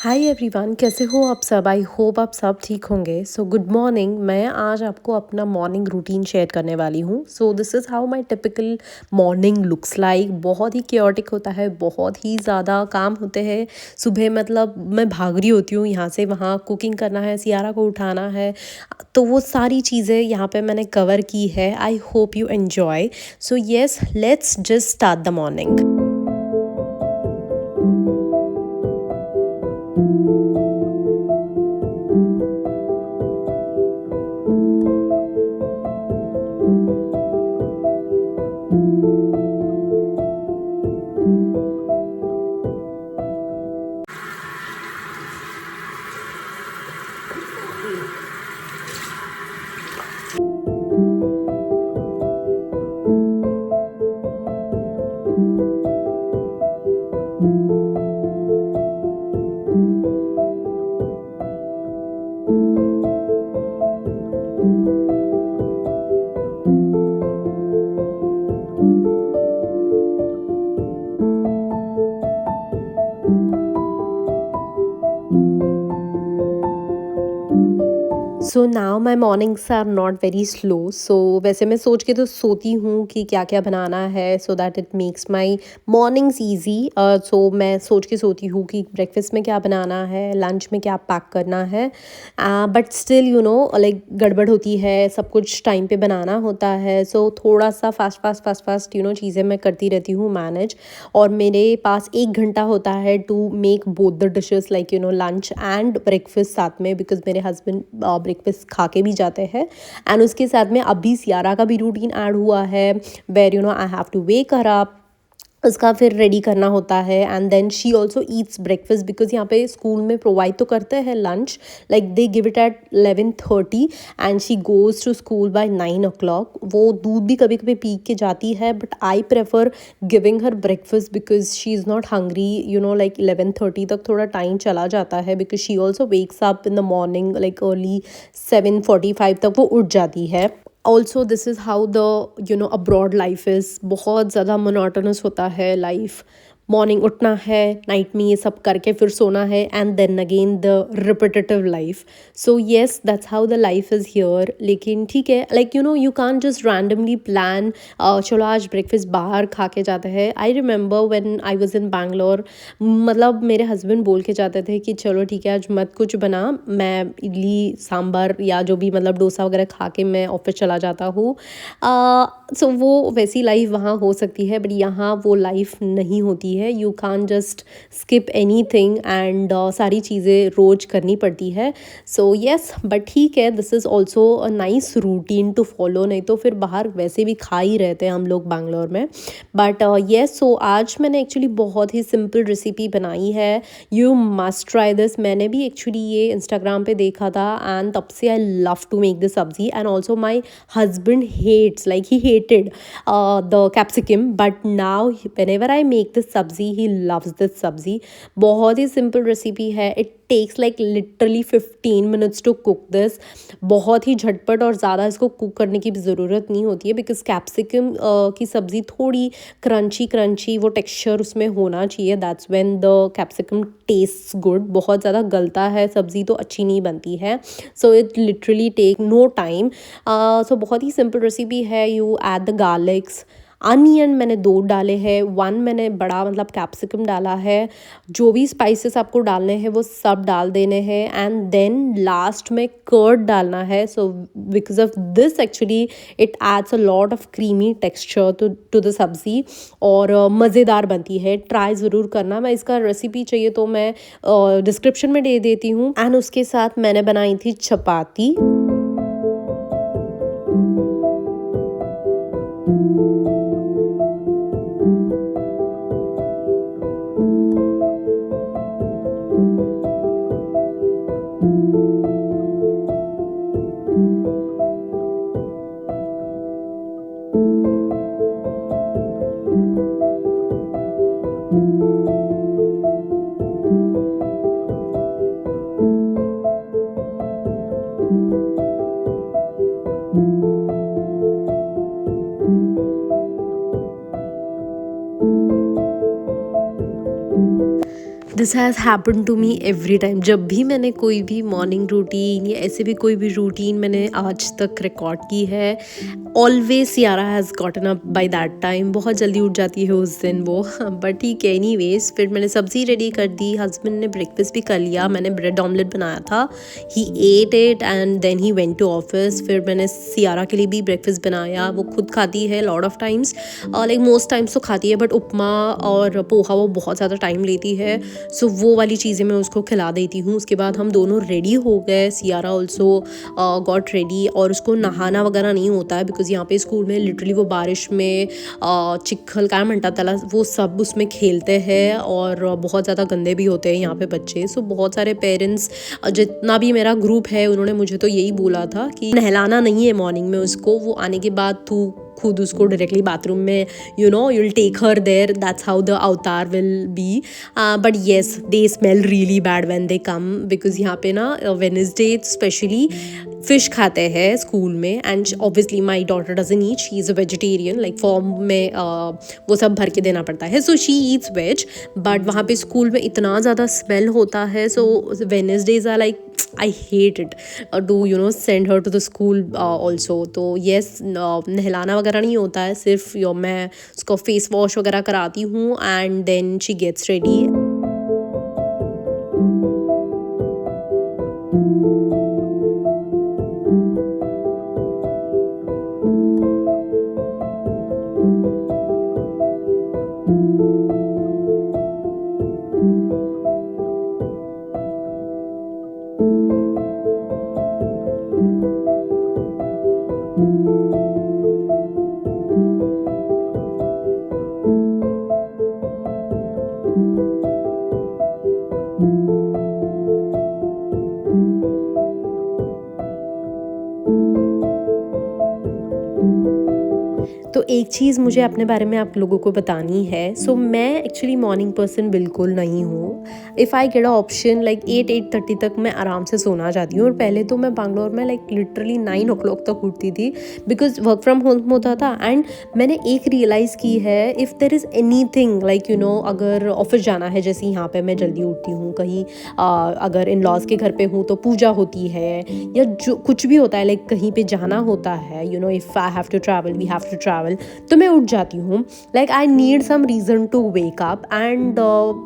Hi everyone, कैसे हो आप सब। आई होप आप सब ठीक होंगे। So good morning. मैं आज आपको अपना मॉर्निंग रूटीन शेयर करने वाली हूँ। So this is how my typical morning looks like. बहुत ही क्योटिक होता है, बहुत ही ज़्यादा काम होते हैं सुबह। मतलब मैं भाग रही होती हूँ यहाँ से वहाँ, कुकिंग करना है, सियारा को उठाना है, तो वो सारी चीज़ें यहाँ पे मैंने कवर की है। I hope you enjoy. So yes, let's just start the morning. So now my mornings are not very slow. So वैसे मैं सोच के तो सोती हूँ कि क्या क्या बनाना है, so that it makes my mornings easy. So मैं सोच के सोती हूँ कि ब्रेकफास्ट में क्या बनाना है, लंच में क्या पैक करना है। But still you know like गड़बड़ होती है, सब कुछ टाइम पे बनाना होता है। सो थोड़ा सा फास्ट यू नो चीज़ें मैं करती रहती हूँ मैनेज। और मेरे पास 1 घंटा होता है to make both the dishes like you know lunch and breakfast साथ में, बिकॉज मेरे हस्बैंड ब्रेकफास्ट खा के भी जाते हैं। एंड उसके साथ में अभी सियारा का भी रूटीन ऐड हुआ है, where you know I have to wake her up, उसका फिर रेडी करना होता है। And then she also eats breakfast, because यहाँ पे स्कूल में प्रोवाइड तो करते हैं lunch, like they give it at 11:30 and she goes to school by 9 o'clock। वो दूध भी कभी कभी पी के जाती है, but I prefer giving her breakfast because she is not hungry. You know like 11:30 तक थोड़ा टाइम चला जाता है, because she also wakes up in the morning like early 7:45 तक वो उठ जाती है। Also this is how the you know abroad life is. बहुत ज़्यादा मोनोटोनस होता है लाइफ। मॉर्निंग उठना है, नाइट में ये सब करके फिर सोना है, and then again the repetitive life. So yes, that's how the life is here. लेकिन ठीक है, like you know you can't just randomly plan चलो आज ब्रेकफास्ट बाहर खा के जाते हैं। I remember when I was in Bangalore, मतलब मेरे हस्बैंड बोल के जाते थे कि चलो ठीक है आज मत कुछ बना, मैं इडली सांभर या जो भी मतलब डोसा वगैरह खा के मैं ऑफिस चला जाता हूँ। सो वो वैसी लाइफ वहाँ हो सकती है, बट यहाँ वो लाइफ नहीं होती है। You can just skip any thing and सारी चीज़ें रोज करनी पड़ती है। सो येस, बट ठीक है, this is also a nice routine to follow. नहीं तो फिर बाहर वैसे भी खा ही रहते हैं हम लोग बैंगलोर में। बट येस, सो आज मैंने एक्चुअली बहुत ही सिंपल रेसिपी बनाई है। You must try this. मैंने भी एक्चुअली ये इंस्टाग्राम पे देखा था एंड तब से I love to make this sabzi. And also my husband hates, like he hated the capsicum, but now whenever I make this sabzi he loves this sabzi। बहुत ही सिंपल रेसिपी है। It takes like literally 15 minutes to cook this. बहुत ही झटपट और ज़्यादा इसको cook करने की भी ज़रूरत नहीं होती है, बिकॉज कैप्सिकम की सब्ज़ी थोड़ी क्रंची वो टेक्सचर उसमें होना चाहिए। That's when the capsicum taste good. बहुत ज़्यादा गलता है सब्ज़ी तो अच्छी नहीं बनती है। So it literally take no time. So बहुत ही सिंपल रेसिपी है। You add the garlics, onion मैंने 2 डाले हैं, 1 मैंने बड़ा मतलब कैप्सिकम डाला है। जो भी स्पाइसेस आपको डालने हैं वो सब डाल देने हैं, एंड देन लास्ट में कर्ड डालना है। So because of this actually it adds a lot of creamy texture to the sabzi, और मज़ेदार बनती है। ट्राई ज़रूर करना। मैं इसका रेसिपी चाहिए तो मैं डिस्क्रिप्शन में दे देती हूँ। एंड उसके साथ मैंने बनाई थी चपाती। This has happen to me every time. जब भी मैंने कोई भी मॉर्निंग रूटीन या ऐसे भी कोई भी रूटीन मैंने आज तक रिकॉर्ड की है, always Siara has gotten up by that time. बहुत जल्दी उठ जाती है उस दिन वो बट ठीक है, एनीवेज फिर मैंने सब्ज़ी रेडी कर दी, हस्बैंड ने ब्रेकफास्ट भी कर लिया, मैंने ब्रेड ऑमलेट बनाया था, he ate it and then he went to office. फिर मैंने सियारा के लिए भी ब्रेकफास्ट बनाया। वो खुद खाती है lot of times, like most times तो खाती है, बट उपमा और पोहा वो बहुत ज़्यादा टाइम लेती है, सो वो वाली चीज़ें मैं उसको खिला देती हूँ। उसके बाद हम दोनों रेडी हो गए, सियारा ऑल्सो गॉट रेडी, और उसको नहाना वगैरह नहीं होता है बिकॉज़ यहाँ पे स्कूल में लिटरली वो बारिश में चिखल काय म्हणतात त्याला, वो सब उसमें खेलते हैं और बहुत ज़्यादा गंदे भी होते हैं यहाँ पे बच्चे। सो बहुत सारे पेरेंट्स, जितना भी मेरा ग्रुप है, उन्होंने मुझे तो यही बोला था कि नहलाना नहीं है मॉर्निंग में उसको, वो आने के बाद तू खुद उसको डायरेक्टली बाथरूम में you'll take her there, that's how the avatar will be, but yes, they smell really bad when they come because यहाँ पे ना Wednesday स्पेशली फिश खाते हैं स्कूल में, and obviously my daughter doesn't eat, she is a vegetarian, like form में वो सब भर के देना पड़ता है, so she eats veg, but वहाँ पे स्कूल में इतना ज़्यादा स्मेल होता है, so Wednesdays are like I hate it to send her to the school also। तो yes, नहलाना वगैरह नहीं होता है, सिर्फ मैं उसको फेस वॉश वगैरह कराती हूँ and then she gets ready. तो एक चीज़ मुझे अपने बारे में आप लोगों को बतानी है। सो मैं एक्चुअली मॉर्निंग पर्सन बिल्कुल नहीं हूँ। If I get a option like 8-8:30 तक मैं आराम से सोना चाहती हूँ, और पहले तो मैं बैंगलोर में लाइक लिटरली 9 o'clock तक उठती थी बिकॉज वर्क फ्रॉम होम होता था। एंड मैंने एक रियलाइज़ की है, if there is any thing like अगर ऑफिस जाना है, जैसे यहाँ पे मैं जल्दी उठती हूँ, कहीं अगर इन लॉज के घर पे हूँ तो पूजा होती है, या जो कुछ भी होता है, लाइक कहीं पे जाना होता है, if I have to travel, we have to travel, तो मैं उठ जाती हूँ। Like I need some reason to wake up, एंड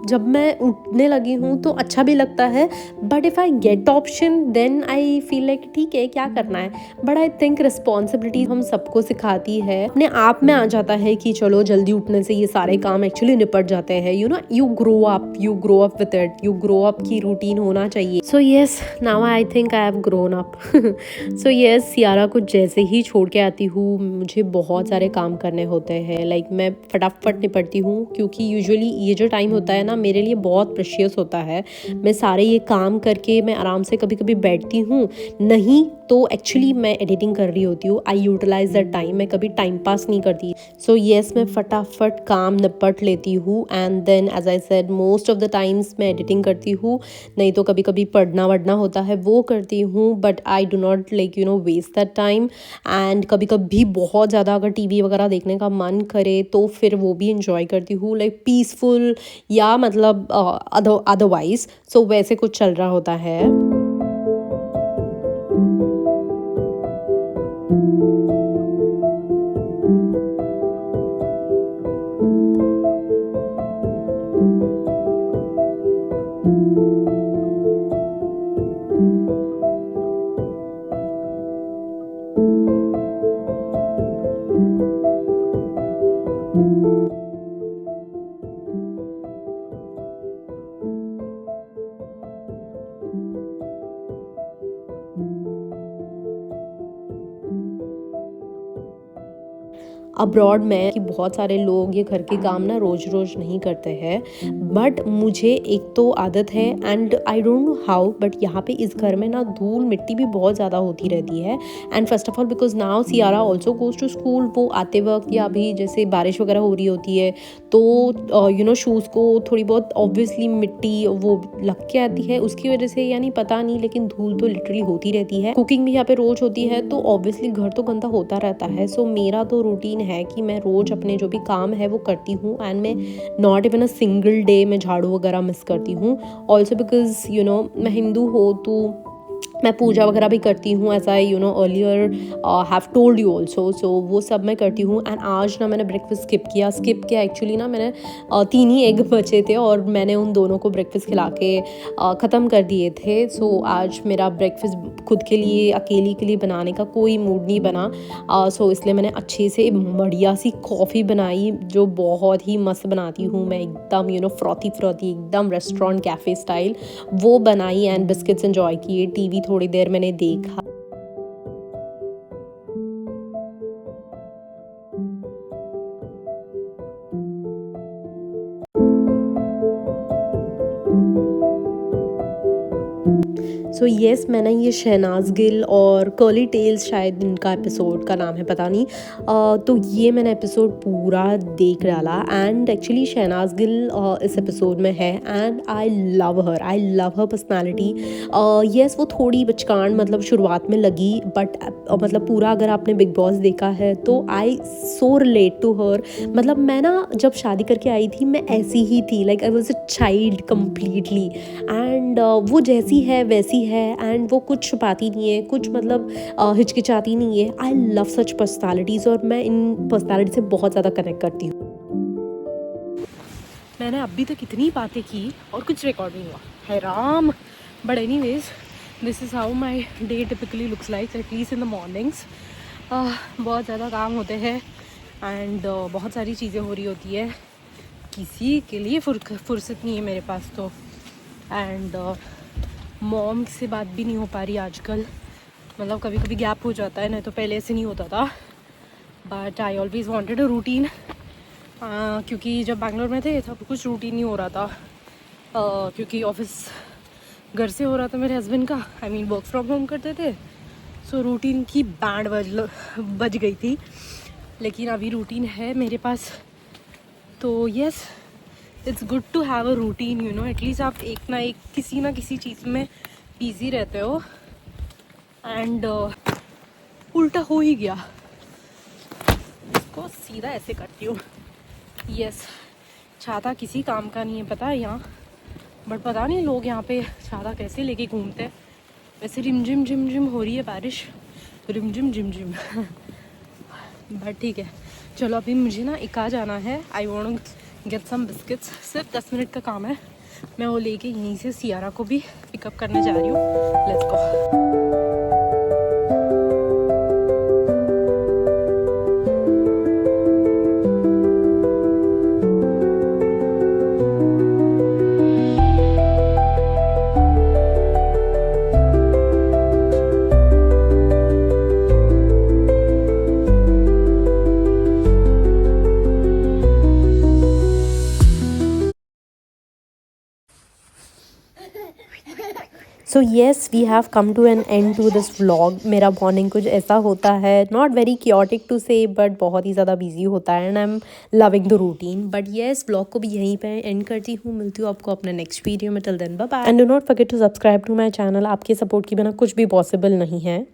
जब मैं उठने लगी हूँ तो अच्छा भी लगता है, but if I get option then I feel like ठीक है, क्या करना है। बट आई थिंक रिस्पॉन्सिबिलिटी हम सबको सिखाती है, अपने आप में आ जाता है कि चलो जल्दी उठने से ये सारे काम एक्चुअली निपट जाते हैं। You grow up with it, you grow up की रूटीन होना चाहिए। So yes, now I think I have grown up. So yes, Siara को जैसे ही छोड़ के आती हूँ, मुझे बहुत सारे काम करने होते हैं, लाइक मैं फटाफट निपटती हूँ, क्योंकि यूजुअली ये जो टाइम होता है ना, मेरे लिए बहुत प्रेशियस होता है। मैं सारे ये काम करके मैं आराम से कभी कभी बैठती हूँ, नहीं तो एक्चुअली मैं एडिटिंग कर रही होती हूँ। आई यूटिलाइज दैट टाइम, मैं कभी टाइम पास नहीं करती। सो येस, मैं फटाफट काम निपट लेती हूँ, and then as I said most of the times मैं एडिटिंग करती हूँ, नहीं तो कभी कभी पढ़ना वढ़ना होता है वो करती हूँ, but I do not like waste that time. And कभी कभी बहुत ज़्यादा अगर टीवी वगैरह देखने का मन करे तो फिर वो भी इंजॉय करती हूँ, लाइक पीसफुल, या मतलब अदरवाइज। सो वैसे कुछ चल रहा होता है। अब्रॉड में कि बहुत सारे लोग ये घर के काम ना रोज़ रोज़ नहीं करते हैं, बट मुझे एक तो आदत है, and I don't know how, but यहाँ पे इस घर में ना धूल मिट्टी भी बहुत ज़्यादा होती रहती है। And first of all because now Siara also goes to school, वो आते वक्त या अभी जैसे बारिश वगैरह हो रही होती है तो शूज़ को थोड़ी बहुत ऑब्वियसली मिट्टी वो लग के आती है, उसकी वजह से, यानी पता नहीं, लेकिन धूल तो लिटरली होती रहती है। कुकिंग भी यहाँ पे रोज़ होती है, तो ऑब्वियसली घर तो गंदा होता रहता है। सो मेरा तो रूटीन है कि मैं रोज़ अपने जो भी काम है वो करती हूँ, एंड मैं not even a single day मैं झाड़ू वगैरह मिस करती हूँ। ऑल्सो बिकॉज मैं हिंदू हो तो मैं पूजा वगैरह भी करती हूँ, as I earlier have told you also. So वो सब मैं करती हूँ। एंड आज ना मैंने ब्रेकफास्ट स्किप किया एक्चुअली ना, मैंने 3 ही एग बचे थे और मैंने उन दोनों को ब्रेकफास्ट खिला के ख़त्म कर दिए थे। सो आज मेरा ब्रेकफास्ट खुद के लिए अकेली के लिए बनाने का कोई मूड नहीं बना। सो इसलिए मैंने अच्छे से बढ़िया सी कॉफ़ी बनाई, जो बहुत ही मस्त बनाती हूँ मैं, एकदम फ्रॉथी एकदम रेस्टोरेंट कैफ़े स्टाइल वो बनाई, एंड बिस्किट्स एंजॉय किए। टीवी थोड़ी देर मैंने देखा। सो येस, मैंने ये शहनाज गिल और कर्ली टेल्स, शायद इनका एपिसोड का नाम है, पता नहीं। तो ये मैंने एपिसोड पूरा देख डाला, एंड एक्चुअली शहनाज गिल इस एपिसोड में है, and I love her personality. Yes, वो थोड़ी बचकान मतलब शुरुआत में लगी, बट मतलब पूरा अगर आपने बिग बॉस देखा है तो आई सो रिलेट टू हर। मतलब मैं ना जब शादी करके आई थी मैं ऐसी ही थी, like I was a child completely, and वो जैसी है वैसी है, एंड वो कुछ छुपाती नहीं है, कुछ मतलब हिचकिचाती नहीं है। आई लव सच पर्सनालिटीज़, और मैं इन पर्सनालिटी से बहुत ज़्यादा कनेक्ट करती हूँ। मैंने अभी तक इतनी बातें की और कुछ रिकॉर्ड नहीं हुआ है Ram. But anyways, this is how my day typically looks like, at least in the mornings. बहुत ज़्यादा काम होते हैं, एंड बहुत सारी चीज़ें हो रही होती है, किसी के लिए फुर्सत नहीं है मेरे पास तो। एंड मॉम से बात भी नहीं हो पा रही आजकल, मतलब कभी कभी गैप हो जाता है, नहीं तो पहले ऐसे नहीं होता था। But I always wanted a routine, क्योंकि जब बैंगलोर में थे तब कुछ रूटीन नहीं हो रहा था, क्योंकि ऑफिस घर से हो रहा था मेरे हस्बैंड का, I mean work from home करते थे। सो रूटीन की बैंड बज गई थी, लेकिन अभी रूटीन है मेरे पास। तो yes, it's good to have a routine, at least आप एक ना एक किसी ना किसी चीज़ में बिजी रहते हो। एंड उल्टा हो ही गया, इसको सीधा ऐसे करती हूँ। यस, छाता किसी काम का नहीं है, पता है यहाँ, बट पता नहीं लोग यहाँ पे छाता कैसे लेके घूमते हैं। वैसे रिमझिम झिम हो रही है बारिश, रिमझिम झिम बट ठीक है। चलो अभी मुझे ना इका जाना है, I want get some biscuits. सिर्फ 10 मिनट का काम है, मैं वो लेके यहीं से सियारा को भी पिकअप करने जा रही हूँ। Let's go. So yes, we have come to an end to this vlog. मेरा मॉर्निंग कुछ ऐसा होता है, not very chaotic to say, but बहुत ही ज़्यादा बिजी होता है, and I am loving the routine. But yes, vlog को भी यहीं पे एंड करती हूँ। मिलती हूँ आपको अपने नेक्स्ट वीडियो में। Till then bye bye, and do not forget to subscribe to my channel. आपके सपोर्ट के बिना कुछ भी पॉसिबल नहीं है।